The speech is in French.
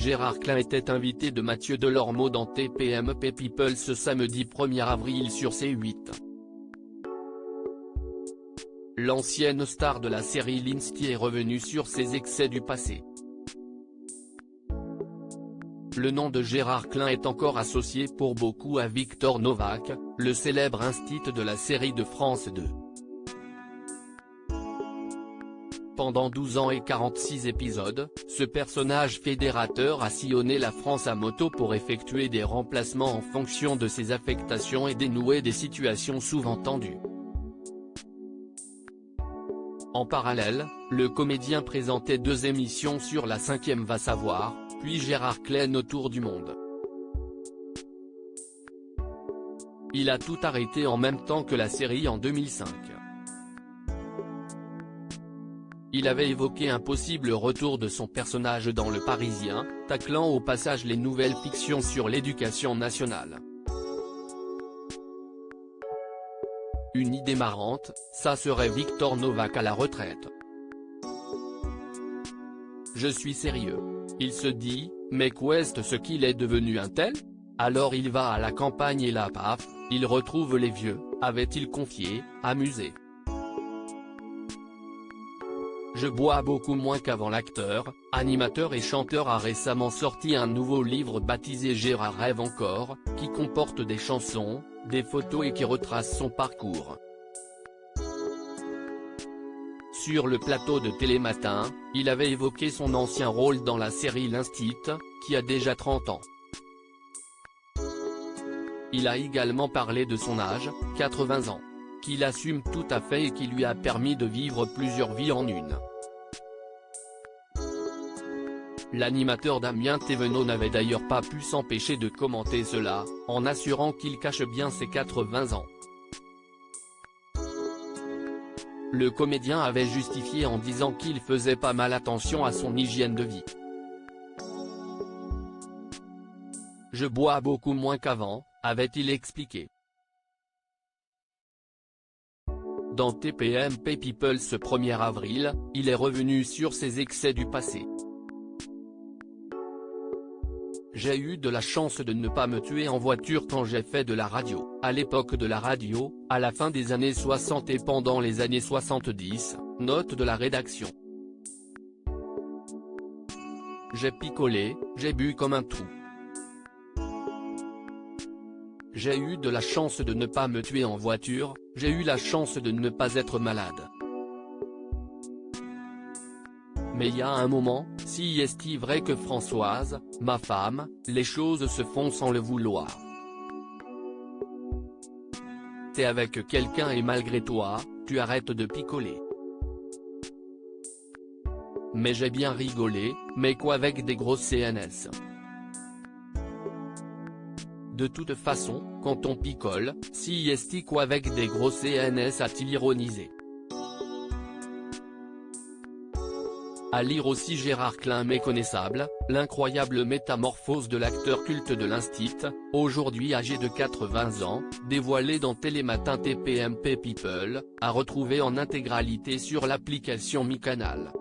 Gérard Klein était invité de Mathieu Delormeau dans TPMP People ce samedi 1er avril sur C8. L'ancienne star de la série Linsky est revenue sur ses excès du passé. Le nom de Gérard Klein est encore associé pour beaucoup à Victor Novak, le célèbre instit de la série de France 2. Pendant 12 ans et 46 épisodes, ce personnage fédérateur a sillonné la France à moto pour effectuer des remplacements en fonction de ses affectations et dénouer des situations souvent tendues. En parallèle, le comédien présentait 2 émissions sur la 5e Va savoir, puis Gérard Klein autour du monde. Il a tout arrêté en même temps que la série en 2005. Il avait évoqué un possible retour de son personnage dans Le Parisien, taclant au passage les nouvelles fictions sur l'éducation nationale. Une idée marrante, ça serait Victor Novak à la retraite. Je suis sérieux. Il se dit, mais qu'est-ce ce qu'il est devenu un tel? Alors il va à la campagne et là paf, il retrouve les vieux, avait-il confié, amusé. Je bois beaucoup moins qu'avant. L'acteur, animateur et chanteur a récemment sorti un nouveau livre baptisé Gérard rêve encore, qui comporte des chansons, des photos et qui retrace son parcours. Sur le plateau de Télématin, il avait évoqué son ancien rôle dans la série L'Instit, qui a déjà 30 ans. Il a également parlé de son âge, 80 ans, qu'il assume tout à fait et qui lui a permis de vivre plusieurs vies en une. L'animateur Damien Thévenot n'avait d'ailleurs pas pu s'empêcher de commenter cela, en assurant qu'il cache bien ses 80 ans. Le comédien avait justifié en disant qu'il faisait pas mal attention à son hygiène de vie. Je bois beaucoup moins qu'avant, avait-il expliqué. Dans TPMP People ce 1er avril, il est revenu sur ses excès du passé. J'ai eu de la chance de ne pas me tuer en voiture quand j'ai fait de la radio, à l'époque de la radio, à la fin des années 60 et pendant les années 70, note de la rédaction. J'ai picolé, j'ai bu comme un trou. J'ai eu de la chance de ne pas me tuer en voiture, j'ai eu la chance de ne pas être malade. Mais il y a un moment, si est-il vrai que Françoise, ma femme, les choses se font sans le vouloir. T'es avec quelqu'un et malgré toi, tu arrêtes de picoler. Mais j'ai bien rigolé, mais quoi avec des grosses CNS. De toute façon, quand on picole, si est-il quoi avec des grosses CNS a-t-il ironisé. À lire aussi Gérard Klein méconnaissable, l'incroyable métamorphose de l'acteur culte de l'Instit, aujourd'hui âgé de 80 ans, dévoilé dans Télématin TPMP People, à retrouver en intégralité sur l'application MyCanal.